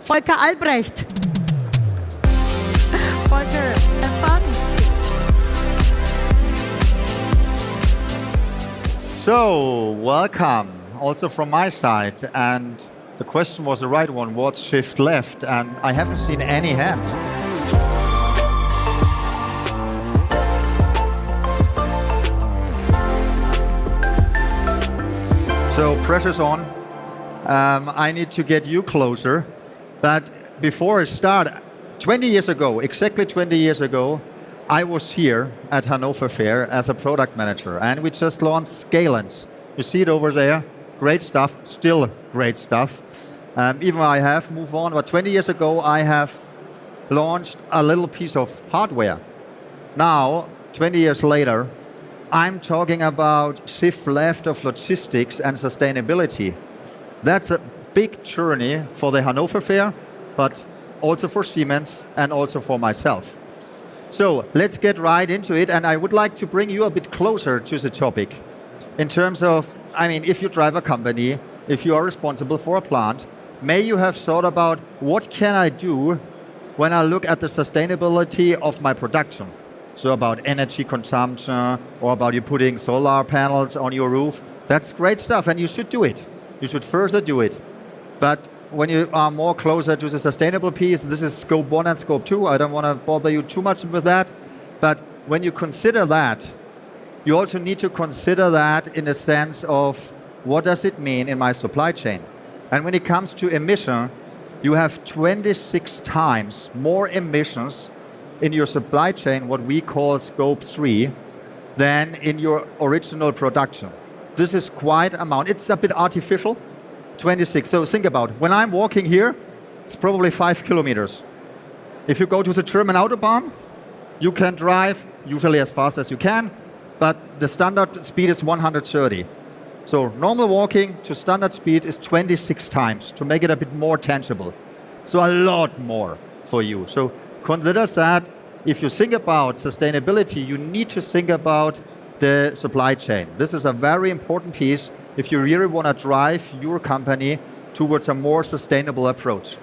Volker Albrecht. Volker, have fun. So, welcome also from my side. And the question was the right one, what's shift left? And I haven't seen any hands. So pressure's on. I need to get you closer. But before I start, 20 years ago, exactly 20 years ago, I was here at Hannover Fair as a product manager, and we just launched Scalance. You see it over there. Great stuff, still great stuff. Even I have moved on, but 20 years ago, I have launched a little piece of hardware. Now, 20 years later, I'm talking about shift left of logistics and sustainability. That's a big journey for the Hannover Fair, but also for Siemens and also for myself. So let's get right into it, and I would like to bring you a bit closer to the topic. In terms of, if you drive a company, if you are responsible for a plant, may you have thought about what can I do when I look at the sustainability of my production? So about energy consumption, or about you putting solar panels on your roof. That's great stuff, and you should do it. You should further do it. But when you are more closer to the sustainable piece, this is scope 1 and scope 2. I don't want to bother you too much with that. But when you consider that, you also need to consider that in the sense of what does it mean in my supply chain? And when it comes to emission, you have 26 times more emissions in your supply chain, what we call scope 3, than in your original production. This is quite an amount. It's a bit artificial, 26. So think about, when I'm walking here, it's probably 5 kilometers. If you go to the German Autobahn, you can drive usually as fast as you can, but the standard speed is 130. So normal walking to standard speed is 26 times to make it a bit more tangible. So a lot more for you. So consider that if you think about sustainability, you need to think about the supply chain. This is a very important piece if you really want to drive your company towards a more sustainable approach.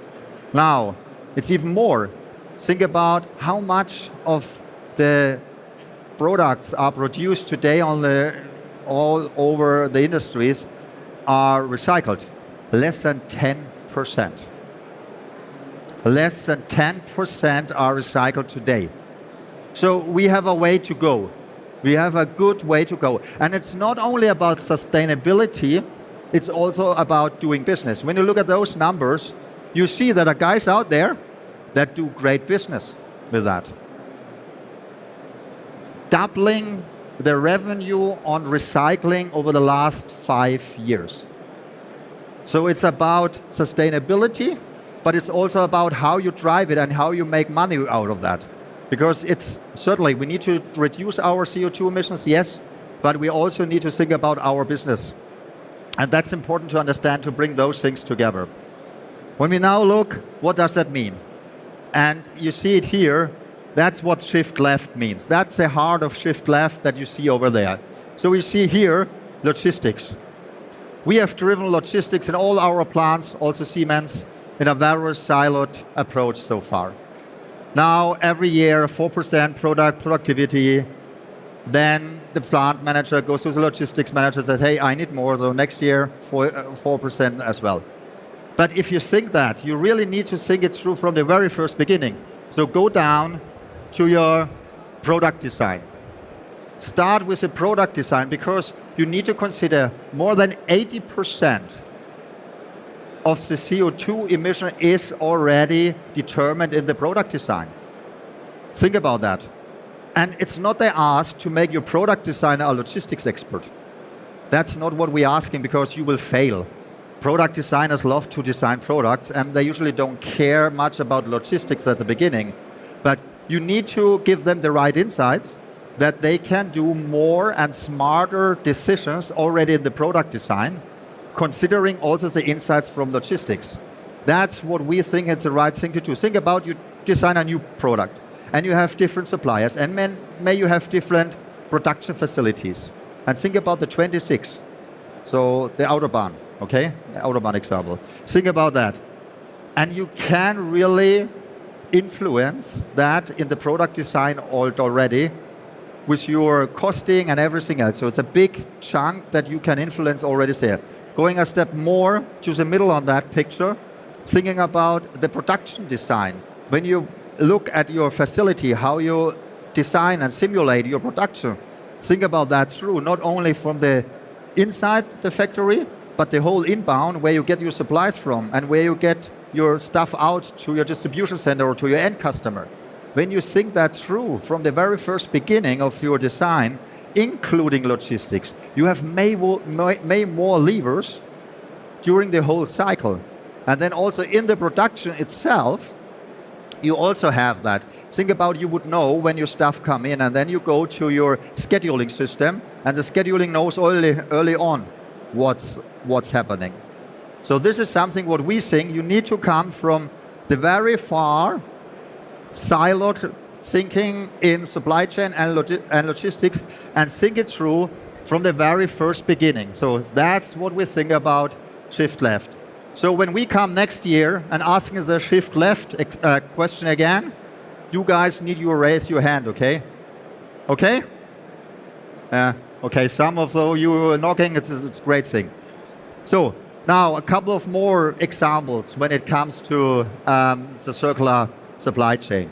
Now, it's even more. Think about how much of the products are produced today all over the industries are recycled. Less than 10%. Less than 10% are recycled today. So we have a way to go. We have a good way to go. And it's not only about sustainability, it's also about doing business. When you look at those numbers, you see that there are guys out there that do great business with that. Doubling the revenue on recycling over the last 5 years. So it's about sustainability, but it's also about how you drive it and how you make money out of that. Because it's certainly, we need to reduce our CO2 emissions, yes, but we also need to think about our business. And that's important to understand, to bring those things together. When we now look, what does that mean? And you see it here, that's what shift left means. That's the heart of shift left that you see over there. So we see here, logistics. We have driven logistics in all our plants, also Siemens, in a very siloed approach so far. Now, every year, 4% productivity. Then the plant manager goes to the logistics manager and says, hey, I need more, so next year, 4% as well. But if you think that, you really need to think it through from the very first beginning. So go down to your product design. Start with the product design, because you need to consider more than 80% of the CO2 emission is already determined in the product design. Think about that. And it's not they ask to make your product designer a logistics expert. That's not what we're asking, because you will fail. Product designers love to design products, and they usually don't care much about logistics at the beginning. But you need to give them the right insights that they can do more and smarter decisions already in the product design, considering also the insights from logistics. That's what we think is the right thing to do. Think about, you design a new product, and you have different suppliers, and may you have different production facilities. And think about the 26. So the Autobahn, okay? The Autobahn example. Think about that. And you can really influence that in the product design already with your costing and everything else. So it's a big chunk that you can influence already there. Going a step more to the middle on that picture, thinking about the production design. When you look at your facility, how you design and simulate your production, think about that through, not only from the inside the factory, but the whole inbound, where you get your supplies from and where you get your stuff out to your distribution center or to your end customer. When you think that through from the very first beginning of your design, including logistics, you have many more levers during the whole cycle. And then also in the production itself, you also have that. Think about, you would know when your stuff come in, and then you go to your scheduling system, and the scheduling knows early on what's happening. So this is something what we think you need to come from the very far siloed thinking in supply chain and logistics, and think it through from the very first beginning. So that's what we think about shift left. So when we come next year and asking the shift left question again, you guys need to raise your hand, okay? Okay? Okay, some of you are knocking, it's a great thing. So now a couple of more examples when it comes to the circular supply chain.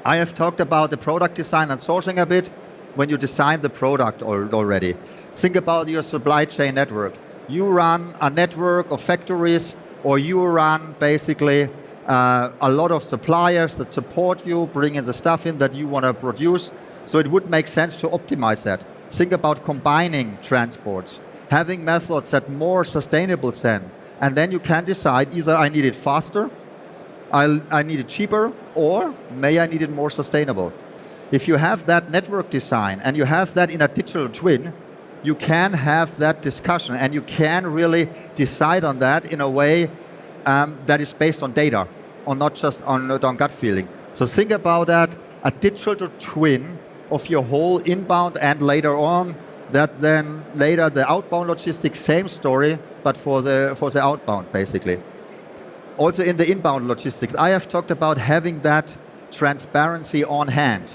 I have talked about the product design and sourcing a bit when you design the product already. Think about your supply chain network. You run a network of factories, or you run basically a lot of suppliers that support you, bringing the stuff in that you want to produce. So it would make sense to optimize that. Think about combining transports, having methods that are more sustainable then. And then you can decide either I need it faster, I need it cheaper, or may I need it more sustainable. If you have that network design and you have that in a digital twin, you can have that discussion and you can really decide on that in a way that is based on data, or not just on gut feeling. So think about that, a digital twin of your whole inbound and later on, that then later the outbound logistics, same story, but for the outbound basically. Also in the inbound logistics, I have talked about having that transparency on hand.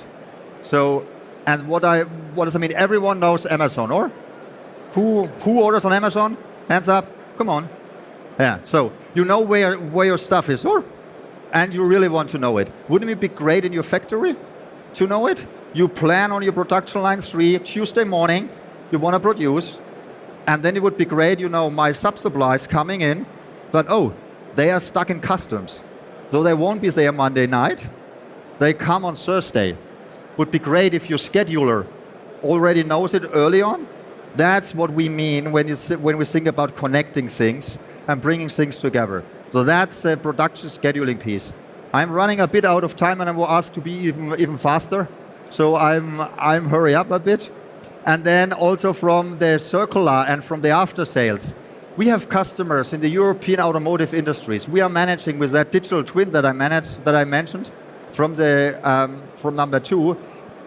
So, and what does it mean? Everyone knows Amazon, or? Who orders on Amazon? Hands up, come on. Yeah, so you know where your stuff is, or? And you really want to know it. Wouldn't it be great in your factory to know it? You plan on your production line 3, Tuesday morning, you want to produce, and then it would be great, you know, my sub-supplies coming in, but they are stuck in customs. So they won't be there Monday night, they come on Thursday. Would be great if your scheduler already knows it early on. That's what we mean when we think about connecting things and bringing things together. So that's the production scheduling piece. I'm running a bit out of time and I will ask to be even faster. So I'm hurry up a bit. And then also from the circular and from the after sales, we have customers in the European automotive industries. We are managing with that digital twin that I mentioned from number 2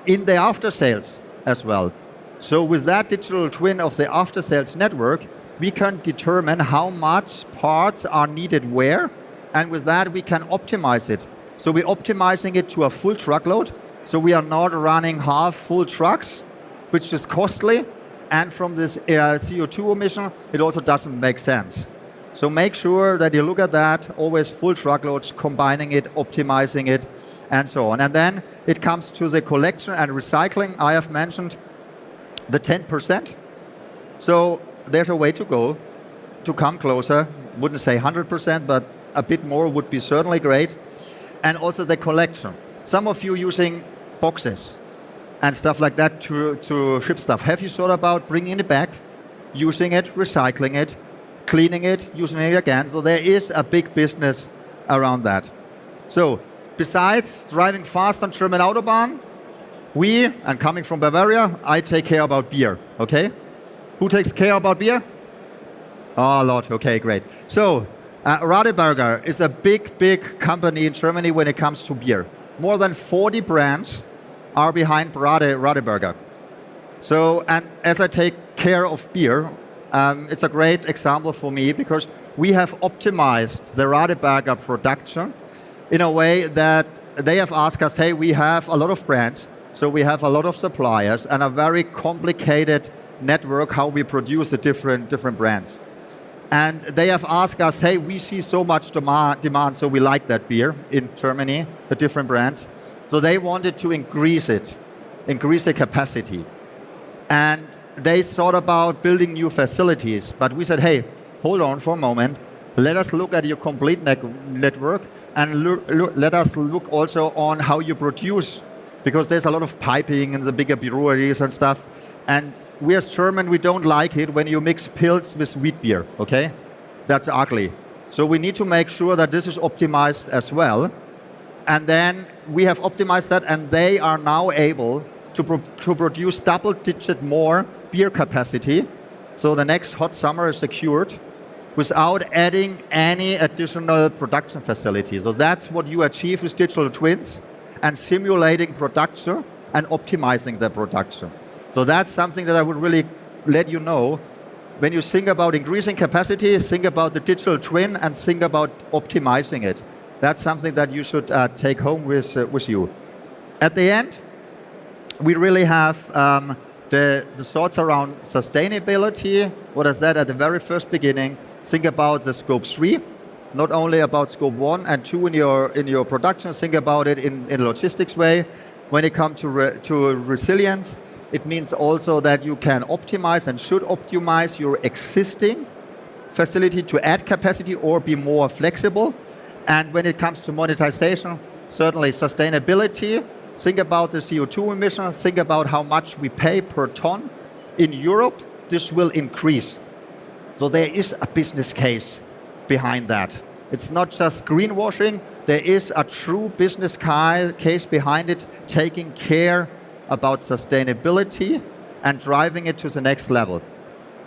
in the after sales as well. So with that digital twin of the after sales network, we can determine how much parts are needed where, and with that we can optimize it. So we're optimizing it to a full truckload, so we are not running half full trucks, which is costly, and from this CO2 emission, it also doesn't make sense. So make sure that you look at that, always full truckloads, combining it, optimizing it, and so on. And then it comes to the collection and recycling. I have mentioned the 10%. So there's a way to go to come closer. Wouldn't say 100%, but a bit more would be certainly great. And also the collection. Some of you using boxes and stuff like that to ship stuff. Have you thought about bringing it back, using it, recycling it, cleaning it, using it again? So there is a big business around that. So besides driving fast on German Autobahn, and coming from Bavaria, I take care about beer, okay? Who takes care about beer? Oh, a lot, okay, great. So Radeberger is a big company in Germany when it comes to beer. More than 40 brands are behind Radeberger. So, and as I take care of beer, it's a great example for me because we have optimized the Radeberger production in a way that they have asked us, hey, we have a lot of brands, so we have a lot of suppliers and a very complicated network how we produce the different brands. And they have asked us, hey, we see so much demand, so we like that beer in Germany, the different brands. So they wanted to increase the capacity. And they thought about building new facilities, but we said, hey, hold on for a moment. Let us look at your complete network and let us look also on how you produce, because there's a lot of piping in the bigger breweries and stuff. And we as German, we don't like it when you mix pills with wheat beer, okay? That's ugly. So we need to make sure that this is optimized as well. And then we have optimized that, and they are now able to produce double-digit more beer capacity. So the next hot summer is secured without adding any additional production facilities. So that's what you achieve with digital twins and simulating production and optimizing the production. So that's something that I would really let you know. When you think about increasing capacity, think about the digital twin and think about optimizing it. That's something that you should take home with you. At the end, we really have the thoughts around sustainability. What is that? At the very first beginning, think about the scope 3, not only about scope 1 and 2 in your production, think about it in a logistics way. When it comes to resilience, it means also that you can optimize and should optimize your existing facility to add capacity or be more flexible. And when it comes to monetization, certainly sustainability, think about the CO2 emissions, think about how much we pay per ton. In Europe, this will increase. So there is a business case behind that. It's not just greenwashing, there is a true business case behind it, taking care about sustainability and driving it to the next level.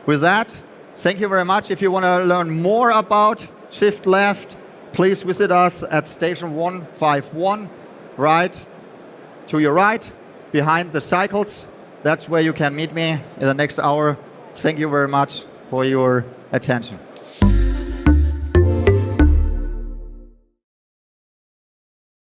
With that, thank you very much. If you want to learn more about Shift Left, please visit us at station 151, right to your right, behind the cycles. That's where you can meet me in the next hour. Thank you very much for your attention.